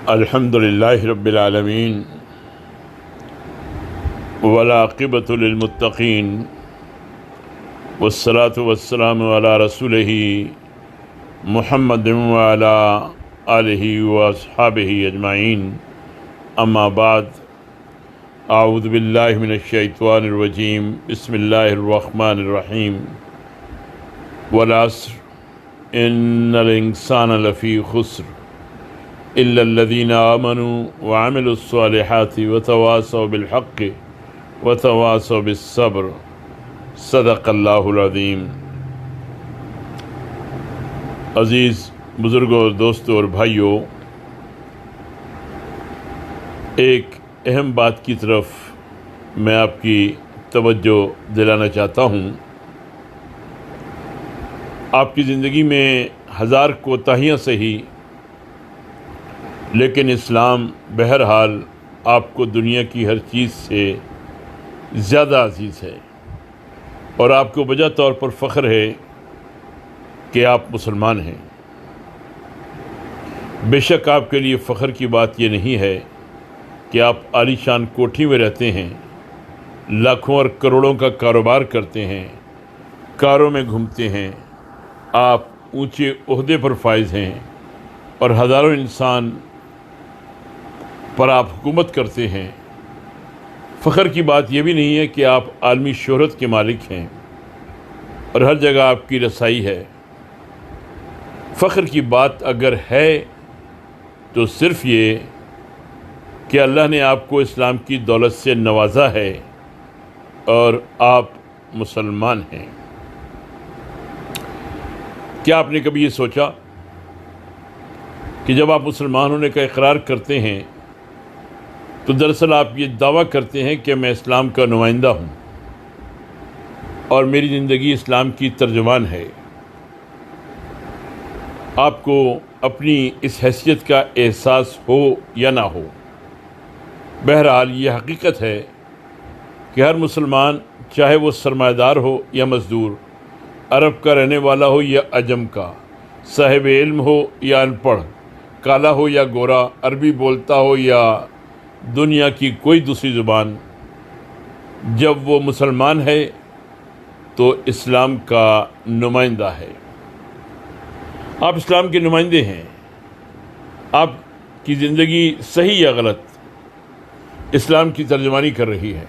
الحمد للہ رب العالمین والعاقبۃ للمتقین والصلاة والسلام علی رسولہ محمد وعلی آلہ واصحابہ اجمعین، اما بعد، اعوذ باللہ من الشیطان الرجیم، بسم اللہ الرحمن الرحیم۔ والعصر ان الانسان لفی خسر الا الذین آمنوا وعملوا الصالحات وتواصوا بالحق وتواصوا بالصبر، صدق اللہ العظیم۔ عزیز بزرگوں، دوستوں اور بھائیوں، ایک اہم بات کی طرف میں آپ کی توجہ دلانا چاہتا ہوں۔ آپ کی زندگی میں ہزار کوتاہیاں سہی، لیکن اسلام بہرحال آپ کو دنیا کی ہر چیز سے زیادہ عزیز ہے، اور آپ کو بجا طور پر فخر ہے کہ آپ مسلمان ہیں۔ بے شک آپ کے لیے فخر کی بات یہ نہیں ہے کہ آپ عالی شان کوٹھی میں رہتے ہیں، لاکھوں اور کروڑوں کا کاروبار کرتے ہیں، کاروں میں گھومتے ہیں، آپ اونچے عہدے پر فائز ہیں اور ہزاروں انسان پر آپ حکومت کرتے ہیں۔ فخر کی بات یہ بھی نہیں ہے کہ آپ عالمی شہرت کے مالک ہیں اور ہر جگہ آپ کی رسائی ہے۔ فخر کی بات اگر ہے تو صرف یہ کہ اللہ نے آپ کو اسلام کی دولت سے نوازا ہے اور آپ مسلمان ہیں۔ کیا آپ نے کبھی یہ سوچا کہ جب آپ مسلمان ہونے کا اقرار کرتے ہیں تو دراصل آپ یہ دعویٰ کرتے ہیں کہ میں اسلام کا نمائندہ ہوں اور میری زندگی اسلام کی ترجمان ہے۔ آپ کو اپنی اس حیثیت کا احساس ہو یا نہ ہو، بہرحال یہ حقیقت ہے کہ ہر مسلمان، چاہے وہ سرمایہ دار ہو یا مزدور، عرب کا رہنے والا ہو یا عجم کا، صاحب علم ہو یا ان پڑھ، کالا ہو یا گورا، عربی بولتا ہو یا دنیا کی کوئی دوسری زبان، جب وہ مسلمان ہے تو اسلام کا نمائندہ ہے۔ آپ اسلام کے نمائندے ہیں۔ آپ کی زندگی صحیح یا غلط اسلام کی ترجمانی کر رہی ہے،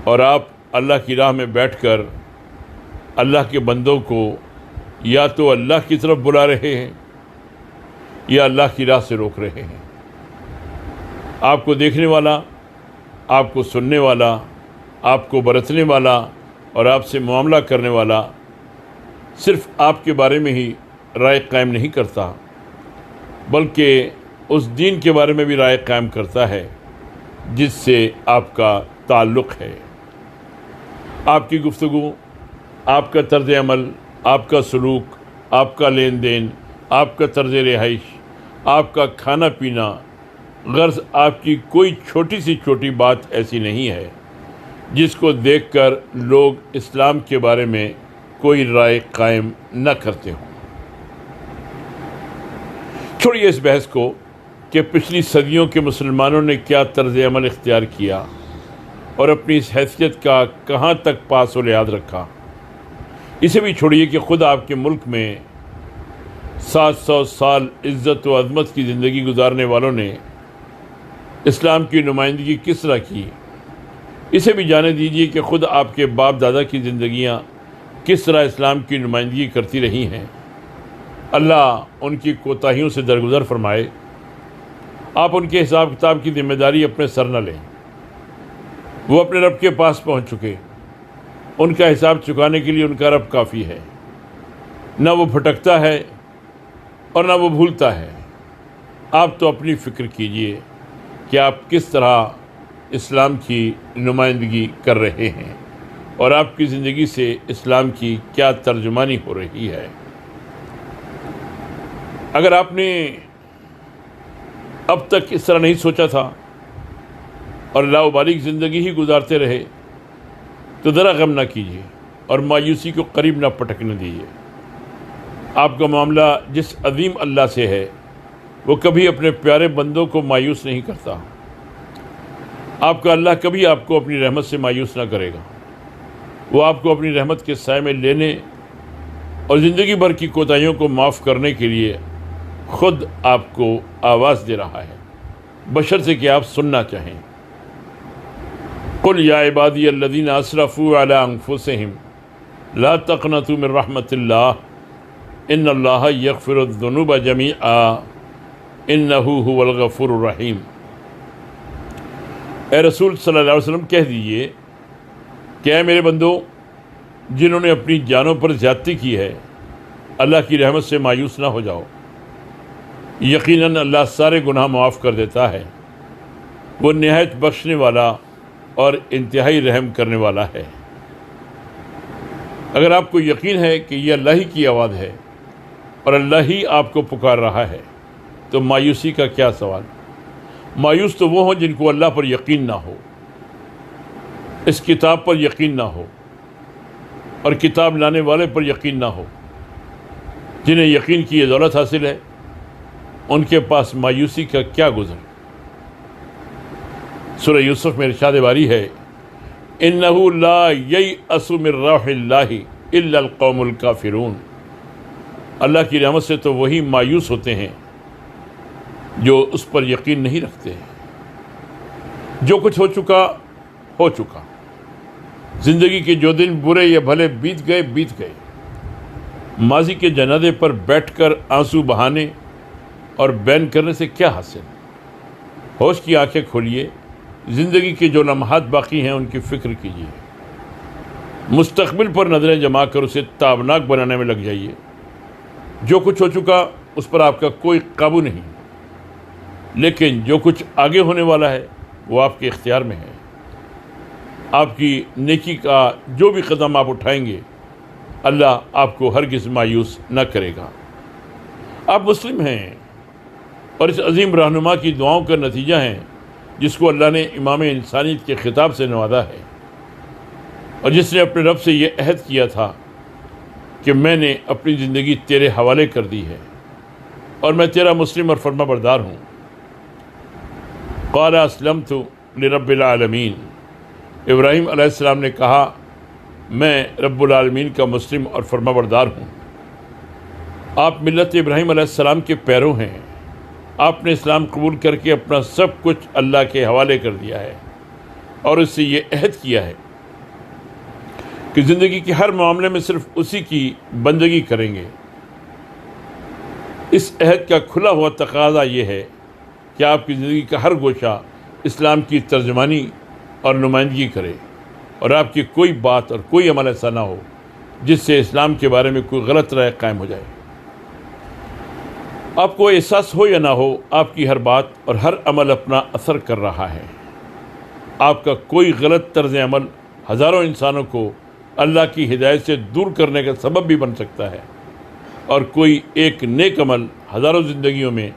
اور آپ اللہ کی راہ میں بیٹھ کر اللہ کے بندوں کو یا تو اللہ کی طرف بلا رہے ہیں یا اللہ کی راہ سے روک رہے ہیں۔ آپ کو دیکھنے والا، آپ کو سننے والا، آپ کو برتنے والا اور آپ سے معاملہ کرنے والا صرف آپ کے بارے میں ہی رائے قائم نہیں کرتا، بلکہ اس دین کے بارے میں بھی رائے قائم کرتا ہے جس سے آپ کا تعلق ہے۔ آپ کی گفتگو، آپ کا طرز عمل، آپ کا سلوک، آپ کا لین دین، آپ کا طرز رہائش، آپ کا کھانا پینا، غرض آپ کی کوئی چھوٹی سی چھوٹی بات ایسی نہیں ہے جس کو دیکھ کر لوگ اسلام کے بارے میں کوئی رائے قائم نہ کرتے ہوں۔ چھوڑیے اس بحث کو کہ پچھلی صدیوں کے مسلمانوں نے کیا طرز عمل اختیار کیا اور اپنی اس حیثیت کا کہاں تک پاس و لحاظ رکھا۔ اسے بھی چھوڑیے کہ خود آپ کے ملک میں 700 سال عزت و عظمت کی زندگی گزارنے والوں نے اسلام کی نمائندگی کس طرح کی۔ اسے بھی جانے دیجیے کہ خود آپ کے باپ دادا کی زندگیاں کس طرح اسلام کی نمائندگی کرتی رہی ہیں۔ اللہ ان کی کوتاہیوں سے درگزر فرمائے۔ آپ ان کے حساب کتاب کی ذمہ داری اپنے سر نہ لیں۔ وہ اپنے رب کے پاس پہنچ چکے، ان کا حساب چکانے کے لیے ان کا رب کافی ہے۔ نہ وہ بھٹکتا ہے اور نہ وہ بھولتا ہے۔ آپ تو اپنی فکر کیجئے کہ آپ کس طرح اسلام کی نمائندگی کر رہے ہیں اور آپ کی زندگی سے اسلام کی کیا ترجمانی ہو رہی ہے۔ اگر آپ نے اب تک اس طرح نہیں سوچا تھا اور لاابالی زندگی ہی گزارتے رہے تو ذرا غم نہ کیجیے اور مایوسی کو قریب نہ پٹکنے دیجیے۔ آپ کا معاملہ جس عظیم اللہ سے ہے وہ کبھی اپنے پیارے بندوں کو مایوس نہیں کرتا۔ آپ کا اللہ کبھی آپ کو اپنی رحمت سے مایوس نہ کرے گا۔ وہ آپ کو اپنی رحمت کے سائے میں لینے اور زندگی بھر کی کوتاہیوں کو معاف کرنے کے لیے خود آپ کو آواز دے رہا ہے، بشرطے کہ آپ سننا چاہیں۔ قل یا عبادی الذین اسرفوا علی انفسہم لا تقنطوا من رحمت اللہ ان اللہ یغفر الذنوب جمیعا انہ هو الغفور الرحیم۔ اے رسول صلی اللہ علیہ وسلم کہہ دیجئے کہ اے میرے بندو، جنہوں نے اپنی جانوں پر زیادتی کی ہے، اللہ کی رحمت سے مایوس نہ ہو جاؤ۔ یقیناً اللہ سارے گناہ معاف کر دیتا ہے، وہ نہایت بخشنے والا اور انتہائی رحم کرنے والا ہے۔ اگر آپ کو یقین ہے کہ یہ اللہ ہی کی آواز ہے اور اللہ ہی آپ کو پکار رہا ہے تو مایوسی کا کیا سوال؟ مایوس تو وہ ہوں جن کو اللہ پر یقین نہ ہو، اس کتاب پر یقین نہ ہو اور کتاب لانے والے پر یقین نہ ہو۔ جنہیں یقین کی یہ دولت حاصل ہے، ان کے پاس مایوسی کا کیا گزر۔ سورہ یوسف میں ارشاد باری ہے، اِنَّهُ لَا يَيْأَسُ مِن رَّوْحِ اللَّهِ إِلَّا الْقَوْمُ الْكَافِرُونَ۔ اللہ کی رحمت سے تو وہی مایوس ہوتے ہیں جو اس پر یقین نہیں رکھتے۔ جو کچھ ہو چکا ہو چکا، زندگی کے جو دن برے یا بھلے بیت گئے۔ ماضی کے جنازے پر بیٹھ کر آنسو بہانے اور بین کرنے سے کیا حاصل؟ ہوش کی آنکھیں کھولیے، زندگی کے جو لمحات باقی ہیں ان کی فکر کیجیے، مستقبل پر نظریں جما کر اسے تابناک بنانے میں لگ جائیے۔ جو کچھ ہو چکا اس پر آپ کا کوئی قابو نہیں، لیکن جو کچھ آگے ہونے والا ہے وہ آپ کے اختیار میں ہے۔ آپ کی نیکی کا جو بھی قدم آپ اٹھائیں گے، اللہ آپ کو ہرگز مایوس نہ کرے گا۔ آپ مسلم ہیں اور اس عظیم رہنما کی دعاؤں کا نتیجہ ہیں جس کو اللہ نے امام انسانیت کے خطاب سے نوازا ہے، اور جس نے اپنے رب سے یہ عہد کیا تھا کہ میں نے اپنی زندگی تیرے حوالے کر دی ہے اور میں تیرا مسلم اور فرما بردار ہوں۔ قال اسلمت لرب العالمین، ابراہیم علیہ السلام نے کہا میں رب العالمین کا مسلم اور فرما بردار ہوں۔ آپ ملت ابراہیم علیہ السلام کے پیرو ہیں۔ آپ نے اسلام قبول کر کے اپنا سب کچھ اللہ کے حوالے کر دیا ہے اور اس سے یہ عہد کیا ہے کہ زندگی کے ہر معاملے میں صرف اسی کی بندگی کریں گے۔ اس عہد کا کھلا ہوا تقاضا یہ ہے کہ آپ کی زندگی کا ہر گوشہ اسلام کی ترجمانی اور نمائندگی کرے، اور آپ کی کوئی بات اور کوئی عمل ایسا نہ ہو جس سے اسلام کے بارے میں کوئی غلط رائے قائم ہو جائے۔ آپ کو احساس ہو یا نہ ہو، آپ کی ہر بات اور ہر عمل اپنا اثر کر رہا ہے۔ آپ کا کوئی غلط طرز عمل ہزاروں انسانوں کو اللہ کی ہدایت سے دور کرنے کا سبب بھی بن سکتا ہے، اور کوئی ایک نیک عمل ہزاروں زندگیوں میں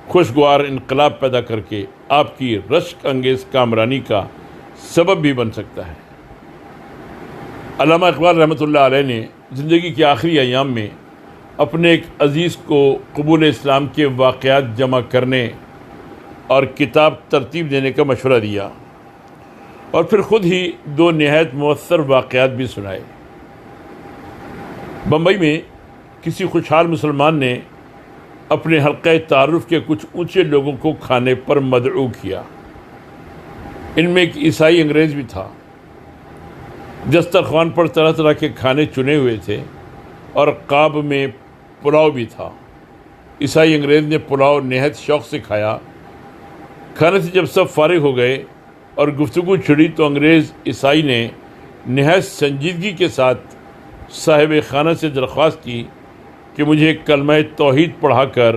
خوشگوار انقلاب پیدا کر کے آپ کی رشک انگیز کامرانی کا سبب بھی بن سکتا ہے۔ علامہ اقبال رحمۃ اللہ علیہ نے زندگی کے آخری ایام میں اپنے ایک عزیز کو قبول اسلام کے واقعات جمع کرنے اور کتاب ترتیب دینے کا مشورہ دیا، اور پھر خود ہی 2 نہایت مؤثر واقعات بھی سنائے۔ بمبئی میں کسی خوشحال مسلمان نے اپنے حلقہ تعارف کے کچھ اونچے لوگوں کو کھانے پر مدعو کیا۔ ان میں ایک عیسائی انگریز بھی تھا۔ دسترخوان پر طرح طرح کے کھانے چنے ہوئے تھے اور قاب میں پلاؤ بھی تھا۔ عیسائی انگریز نے پلاؤ نہایت شوق سے کھایا۔ کھانے سے جب سب فارغ ہو گئے اور گفتگو چھڑی تو انگریز عیسائی نے نہایت سنجیدگی کے ساتھ صاحب خانہ سے درخواست کی کہ مجھے کلمہ توحید پڑھا کر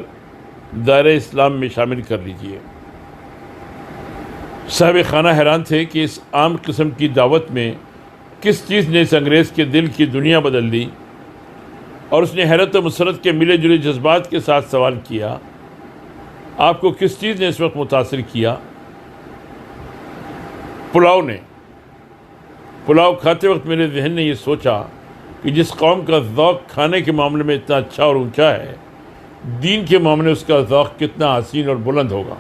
دائرہ اسلام میں شامل کر لیجیے۔ صاحب خانہ حیران تھے کہ اس عام قسم کی دعوت میں کس چیز نے اس انگریز کے دل کی دنیا بدل دی، اور اس نے حیرت و مسرت کے ملے جلے جذبات کے ساتھ سوال کیا، آپ کو کس چیز نے اس وقت متاثر کیا؟ پلاؤ نے۔ پلاؤ کھاتے وقت میرے ذہن نے یہ سوچا کہ جس قوم کا ذوق کھانے کے معاملے میں اتنا اچھا اور اونچا ہے، دین کے معاملے اس کا ذوق کتنا حسین اور بلند ہوگا،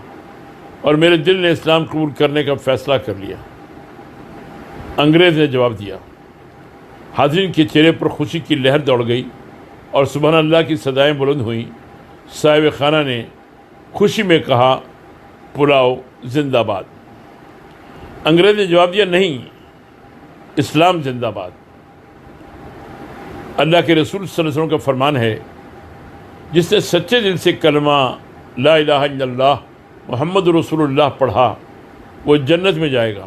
اور میرے دل نے اسلام قبول کرنے کا فیصلہ کر لیا۔ انگریز نے جواب دیا۔ حاضرین کے چہرے پر خوشی کی لہر دوڑ گئی اور سبحان اللہ کی صدائیں بلند ہوئیں۔ صاحب خانہ نے خوشی میں کہا، پلاؤ زندہ باد۔ انگریز نے جواب دیا، نہیں، اسلام زندہ باد۔ اللہ کے رسول صلی اللہ علیہ وسلم کا فرمان ہے، جس نے سچے دل سے کلمہ لا الہ الا اللہ محمد رسول اللہ پڑھا وہ جنت میں جائے گا۔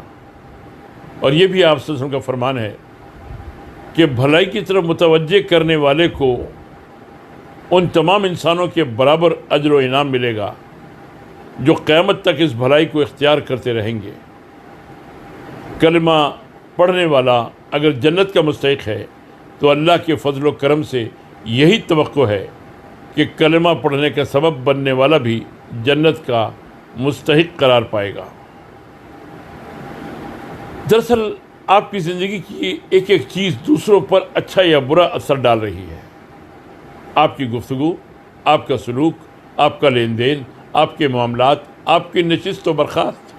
اور یہ بھی آپ صلی اللہ علیہ وسلم کا فرمان ہے کہ بھلائی کی طرف متوجہ کرنے والے کو ان تمام انسانوں کے برابر اجر و انعام ملے گا جو قیامت تک اس بھلائی کو اختیار کرتے رہیں گے۔ کلمہ پڑھنے والا اگر جنت کا مستحق ہے تو اللہ کے فضل و کرم سے یہی توقع ہے کہ کلمہ پڑھنے کا سبب بننے والا بھی جنت کا مستحق قرار پائے گا۔ دراصل آپ کی زندگی کی ایک ایک چیز دوسروں پر اچھا یا برا اثر ڈال رہی ہے۔ آپ کی گفتگو، آپ کا سلوک، آپ کا لین دین، آپ کے معاملات، آپ کی نشست و برخاست،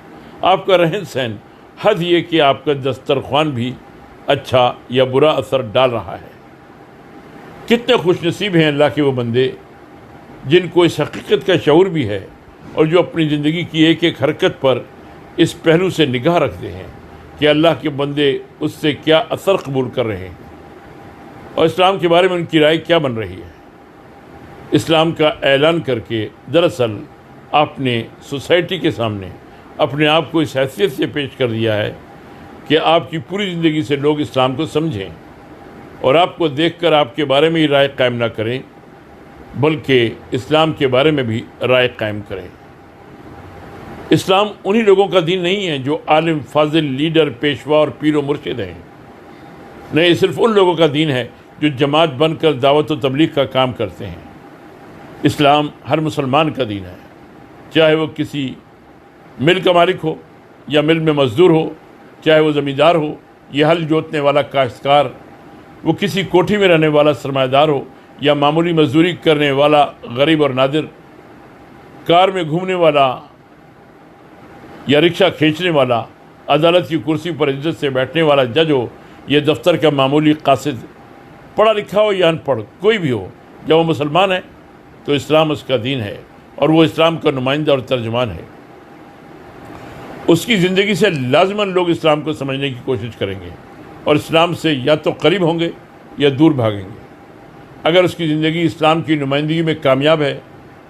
آپ کا رہن سہن، حد یہ کہ آپ کا دسترخوان بھی اچھا یا برا اثر ڈال رہا ہے۔ کتنے خوش نصیب ہیں اللہ کے وہ بندے جن کو اس حقیقت کا شعور بھی ہے اور جو اپنی زندگی کی ایک ایک حرکت پر اس پہلو سے نگاہ رکھتے ہیں کہ اللہ کے بندے اس سے کیا اثر قبول کر رہے ہیں اور اسلام کے بارے میں ان کی رائے کیا بن رہی ہے۔ اسلام کا اعلان کر کے دراصل آپ نے سوسائٹی کے سامنے اپنے آپ کو اس حیثیت سے پیش کر دیا ہے کہ آپ کی پوری زندگی سے لوگ اسلام کو سمجھیں اور آپ کو دیکھ کر آپ کے بارے میں ہی رائے قائم نہ کریں بلکہ اسلام کے بارے میں بھی رائے قائم کریں۔ اسلام انہی لوگوں کا دین نہیں ہے جو عالم، فاضل، لیڈر، پیشوا اور پیر و مرشد ہیں۔ نہیں، یہ صرف ان لوگوں کا دین ہے جو جماعت بن کر دعوت و تبلیغ کا کام کرتے ہیں۔ اسلام ہر مسلمان کا دین ہے، چاہے وہ کسی مل کا مالک ہو یا مل میں مزدور ہو، چاہے وہ زمیندار ہو یا ہل جوتنے والا کاشتکار، وہ کسی کوٹھی میں رہنے والا سرمایہ دار ہو یا معمولی مزدوری کرنے والا غریب اور نادر، کار میں گھومنے والا یا رکشہ کھینچنے والا، عدالت کی کرسی پر عزت سے بیٹھنے والا جج ہو یا دفتر کا معمولی قاصد، پڑھا لکھا ہو یا ان پڑھ، کوئی بھی ہو، جب وہ مسلمان ہے تو اسلام اس کا دین ہے اور وہ اسلام کا نمائندہ اور ترجمان ہے۔ اس کی زندگی سے لازماً لوگ اسلام کو سمجھنے کی کوشش کریں گے اور اسلام سے یا تو قریب ہوں گے یا دور بھاگیں گے۔ اگر اس کی زندگی اسلام کی نمائندگی میں کامیاب ہے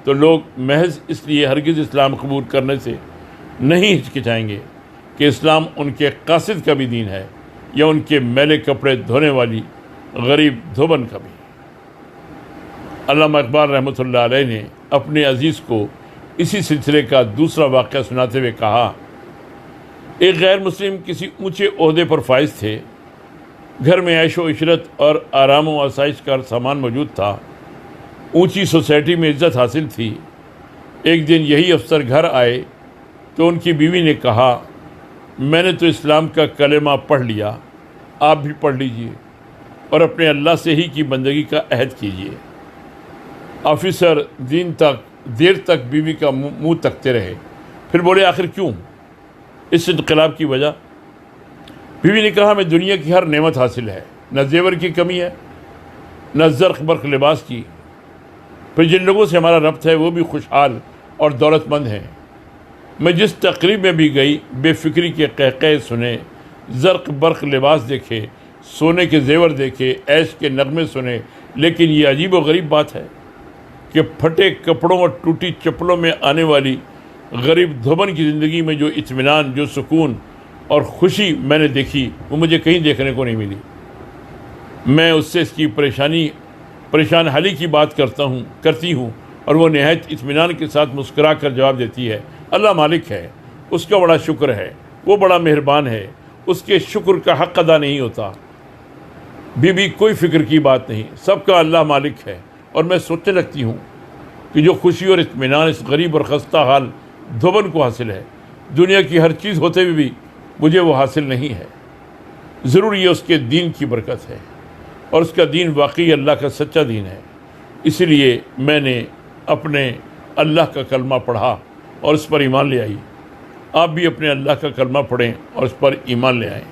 تو لوگ محض اس لیے ہرگز اسلام قبول کرنے سے نہیں ہچکچائیں گے کہ اسلام ان کے قاصد کا بھی دین ہے یا ان کے میلے کپڑے دھونے والی غریب دھوبن کا بھی۔ علامہ اقبال رحمۃ اللہ علیہ نے اپنے عزیز کو اسی سلسلے کا دوسرا واقعہ سناتے ہوئے کہا، ایک غیر مسلم کسی اونچے عہدے پر فائز تھے، گھر میں عیش و عشرت اور آرام و آسائش کا سامان موجود تھا، اونچی سوسائٹی میں عزت حاصل تھی۔ ایک دن یہی افسر گھر آئے تو ان کی بیوی نے کہا، میں نے تو اسلام کا کلمہ پڑھ لیا، آپ بھی پڑھ لیجئے اور اپنے اللہ سے ہی کی بندگی کا عہد کیجئے۔ آفیسر دیر تک بیوی کا منہ تکتے رہے، پھر بولے، آخر کیوں؟ اس انقلاب کی وجہ؟ بیوی نے کہا، ہمیں دنیا کی ہر نعمت حاصل ہے، نہ زیور کی کمی ہے نہ زرق برق لباس کی، پھر جن لوگوں سے ہمارا ربط ہے وہ بھی خوشحال اور دولت مند ہیں۔ میں جس تقریب میں بھی گئی بے فکری کے قہقہے سنے، زرق برق لباس دیکھے، سونے کے زیور دیکھے، عیش کے نغمے سنے، لیکن یہ عجیب و غریب بات ہے کہ پھٹے کپڑوں اور ٹوٹی چپلوں میں آنے والی غریب دھوبن کی زندگی میں جو اطمینان، جو سکون اور خوشی میں نے دیکھی وہ مجھے کہیں دیکھنے کو نہیں ملی۔ میں اس سے اس کی پریشان حالی کی بات کرتی ہوں اور وہ نہایت اطمینان کے ساتھ مسکرا کر جواب دیتی ہے، اللہ مالک ہے، اس کا بڑا شکر ہے، وہ بڑا مہربان ہے، اس کے شکر کا حق ادا نہیں ہوتا۔ بی کوئی فکر کی بات نہیں، سب کا اللہ مالک ہے۔ اور میں سوچنے لگتی ہوں کہ جو خوشی اور اطمینان اس غریب اور خستہ حال دھوبن کو حاصل ہے، دنیا کی ہر چیز ہوتے ہوئے بھی مجھے وہ حاصل نہیں ہے۔ ضرور یہ اس کے دین کی برکت ہے اور اس کا دین واقعی اللہ کا سچا دین ہے۔ اسی لیے میں نے اپنے اللہ کا کلمہ پڑھا اور اس پر ایمان لے آئی، آپ بھی اپنے اللہ کا کلمہ پڑھیں اور اس پر ایمان لے آئیں۔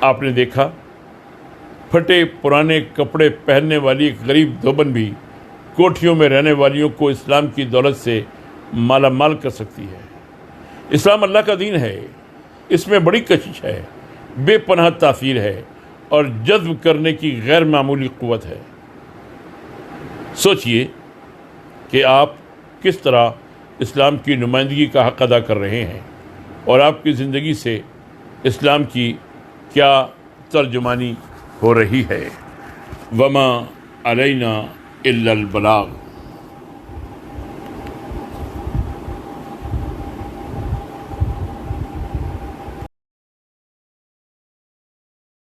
آپ نے دیکھا پھٹے پرانے کپڑے پہننے والی ایک غریب دھوبن بھی کوٹھیوں میں رہنے والیوں کو اسلام کی دولت سے مالا مال کر سکتی ہے۔ اسلام اللہ کا دین ہے، اس میں بڑی کشش ہے، بے پناہ تاثیر ہے اور جذب کرنے کی غیر معمولی قوت ہے۔ سوچئے کہ آپ کس طرح اسلام کی نمائندگی کا حق ادا کر رہے ہیں اور آپ کی زندگی سے اسلام کی کیا ترجمانی ہو رہی ہے۔ وما علینا الا البلاغ۔